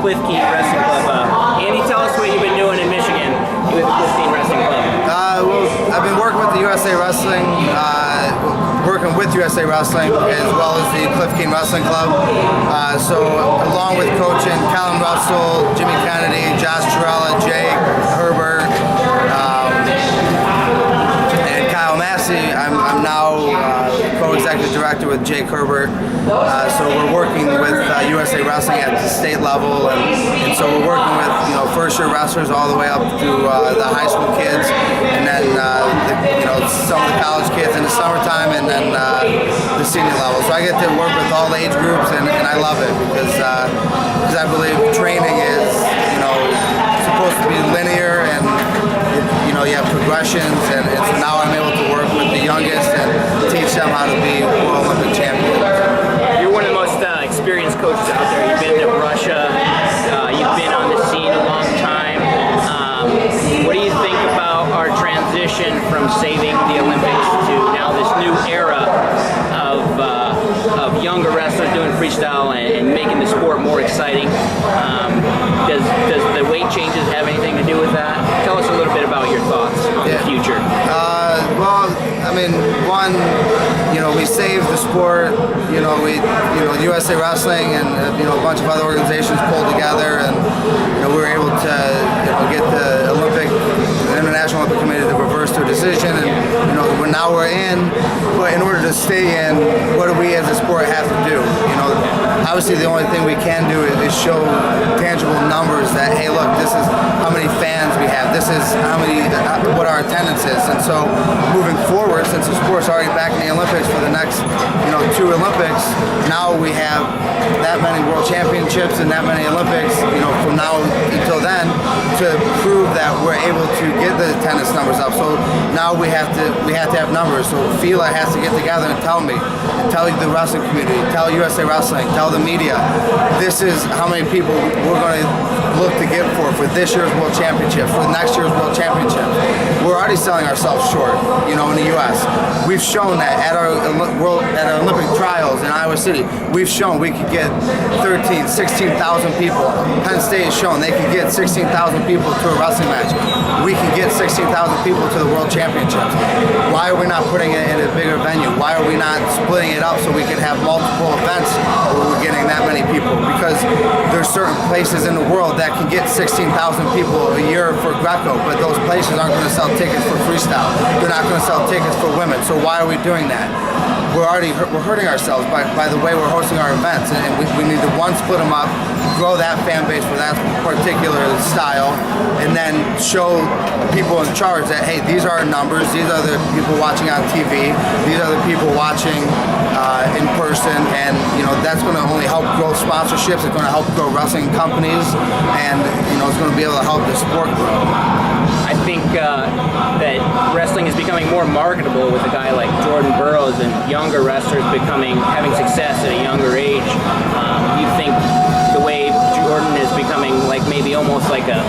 Cliff Keen Wrestling Club. Andy, tell us what you've been doing in Michigan with the Cliff Keen Wrestling Club. Well, I've been working with the USA Wrestling, as well as the Cliff Keen Wrestling Club. So along with coaching Callum Russell, Jimmy Kennedy, Josh Torella, Jake Herbert, and Kyle Massey, I'm now co-executive director with Jake Herbert. So we're working with USA Wrestling at the state level, and so we're working with first-year wrestlers all the way up through the high school kids, and then some of the college kids in the summertime, and then the senior level. So I get to work with all age groups, and I love it because I believe training is supposed to be linear, and you have progressions, and so now I'm able to work with the youngest and teach them how to be World Olympic champions. You're one of the most experienced coaches out there. You've been to Russia. You've been on the scene a long time. What do you think about our transition from saving the Olympics to now this new era of younger wrestlers doing freestyle and making the sport more exciting? Does the weight changes have anything to do with that? Tell us a little bit about your thoughts on the future. Well, I mean, one, we saved the sport. USA Wrestling and a bunch of other organizations pulled together, and we were able to get the International Olympic Committee to reverse their decision, and now we're in. But in order to stay in, what do we as a sport have to do? Obviously the only thing we can do is show tangible numbers that, hey, look, this is how many fans we have. This is what our attendance is. And so moving forward, since the sport's already back in the Olympics for the next, 2 Olympics, now we have that many world championships and that many Olympics, from now until then, to prove that we're able to get the attendance numbers up. So now we have to have numbers. So FILA has to get together and tell the wrestling community, tell USA Wrestling, tell the media, this is how many people we're going to look to get for this year's World Championship, for next year's World Championship. We're already selling ourselves short, in the U.S. We've shown that at our Olympic trials in Iowa City, we've shown we could get 16,000 people. Penn State has shown they could get 16,000 people to a wrestling match. We can get 16,000 people to the World Championships. Why are we not putting it in a bigger venue? Why are we not splitting it up so we can have multiple events where we're getting that many people? Because there's certain places in the world that can get 16,000 people a year for Greco, but those places aren't going to sell tickets for freestyle. They're not going to sell tickets for women. So why are we doing that? We're hurting ourselves by the way we're hosting our events, and we need to split them up, grow that fan base for that particular style, and then show people in charge that, hey, these are our numbers, these are the people watching on TV, these are the people watching in person, and that's going to only help grow sponsorships, it's going to help grow wrestling companies, and it's going to be able to help the sport grow. I think that wrestling is becoming more marketable with a guy like Jordan Burroughs and younger wrestlers having success at a younger age. You think the way Jordan is becoming maybe almost like a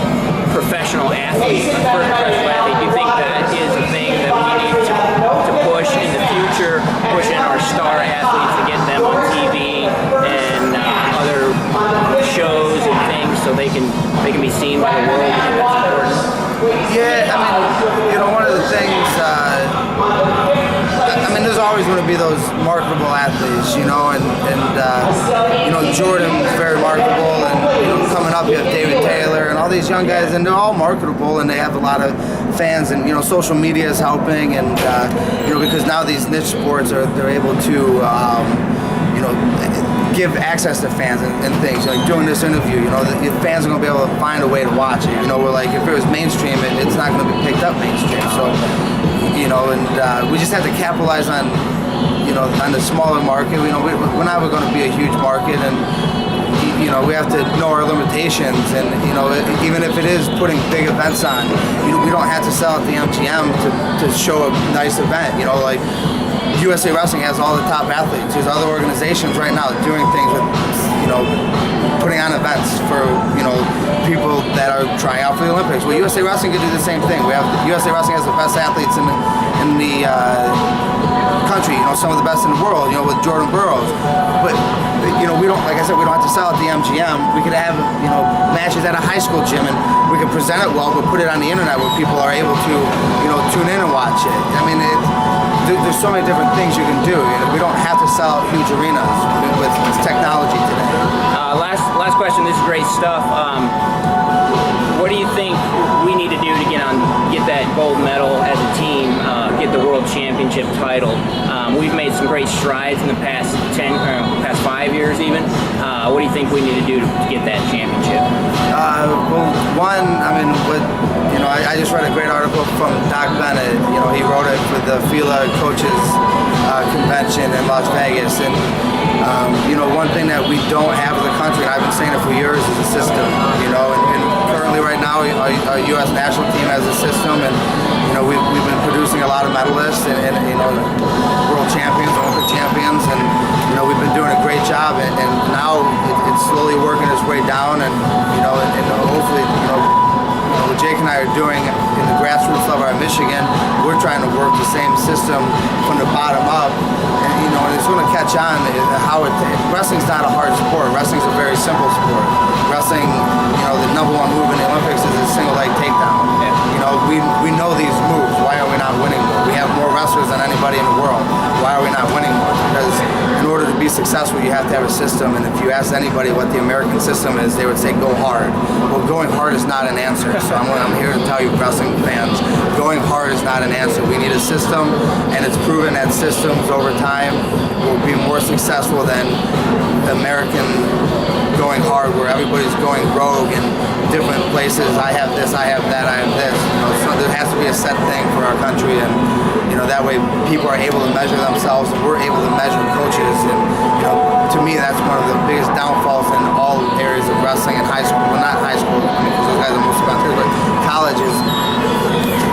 professional athlete, a first professional athlete, do you think that is a thing that we need to push in the future, push in our star athletes to get them on TV and other shows and things so they can be seen by the world? Do you think that's important? Yeah, I mean, one of the things, there's always going to be those marketable athletes, and Jordan's very marketable, and coming up you have David Taylor and all these young guys, and they're all marketable, and they have a lot of fans, and social media is helping, and because now these niche sports they're able to give access to fans and things. Like doing this interview, the fans are going to be able to find a way to watch it. We're like, if it was mainstream, it's not going to be picked up mainstream. So, and we just have to capitalize on, on the smaller market. We're not going to be a huge market, and we have to know our limitations. And even if it is putting big events on, we don't have to sell at the MGM to show a nice event. USA Wrestling has all the top athletes. There's other organizations right now doing things with putting on events for people that are trying out for the Olympics. Well, USA Wrestling could do the same thing. We have USA Wrestling has the best athletes in the country. Some of the best in the world. With Jordan Burroughs, but we don't, like I said, we don't have to sell at the MGM. We could have matches at a high school gym, and we can present it well, but put it on the internet where people are able to tune in and watch it. I mean, there's so many different things you can do. We don't have to sell huge arenas with technology today. Last question. This is great stuff. What do you think we need to do to get that gold medal as a team, get the world championship title? We've made some great strides in the past 5 years even. What do you think we need to do to get that championship? Well, one, I just read a great article from Doc Bennett. He wrote it for the FILA coaches convention in Las Vegas, and one thing that we don't have in the country, and I've been saying it for years, is a system. And currently right now our U.S. national team has a system, and we've been producing a lot of medalists and world champions, Olympic champions, and we've been doing a great job, and now it's slowly working its way down, and hopefully what Jake and I are doing in the grassroots level at Michigan, we're trying to work the same system from the bottom up, and it's going to catch on. Wrestling's not a hard sport. Wrestling's a very simple sport. Wrestling, the number one move in the Olympics is a single leg takedown. Yeah. We know these moves. Why are we not winning more? We have more wrestlers than anybody in the world. Why are we not winning more? Because in order to be successful, you have to have a system. And if you ask anybody what the American system is, they would say go hard. Well, going hard is not an answer. So I'm here to tell you, wrestling fans, going hard is not an answer. We need a system, and it's proven that systems over time will be more successful than American going hard, where everybody's going rogue in different places. I have this, I have that, I have this. So there has to be a set thing for our country, and that way people are able to measure themselves, and we're able to measure coaches. And to me, that's one of the biggest downfalls in all areas of wrestling in high school. Well, not high school, because those guys are mostly out there, but colleges.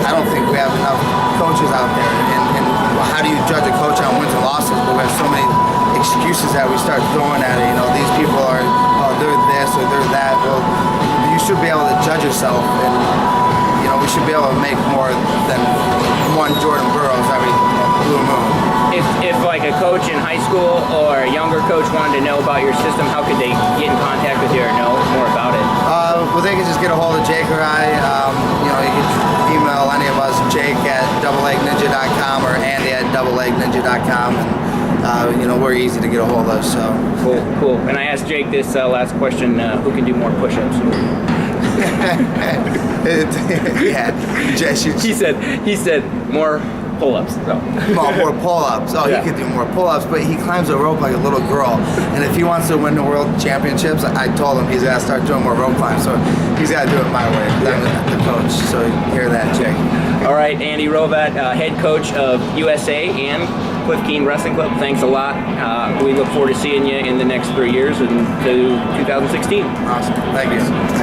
I don't think we have enough coaches out there. And how do you judge a coach on wins and losses? But we have so many excuses that we start throwing at it. These people are, they're this or they're that. Well, you should be able to judge yourself, and we should be able to make more than one Jordan Burroughs every blue moon. If like a coach in high school or a younger coach wanted to know about your system, how could they get in contact with you or know more about it? Well, they can just get a hold of Jake or I. You can email any of us, Jake at doublelegninja.com or Andy at doublelegninja.com. And we're easy to get a hold of. So cool. And I asked Jake this last question: who can do more push-ups? Yeah, he said more pull-ups. So. More pull-ups. Yeah. He could do more pull-ups, but he climbs a rope like a little girl. And if he wants to win the world championships, I told him he's got to start doing more rope climbs. So he's got to do it my way. I'm the coach. So hear that, Jake. All right, Andy Hrovat, head coach of USA and Cliff Keen Wrestling Club. Thanks a lot. We look forward to seeing you in the next 3 years into 2016. Awesome. Thank you.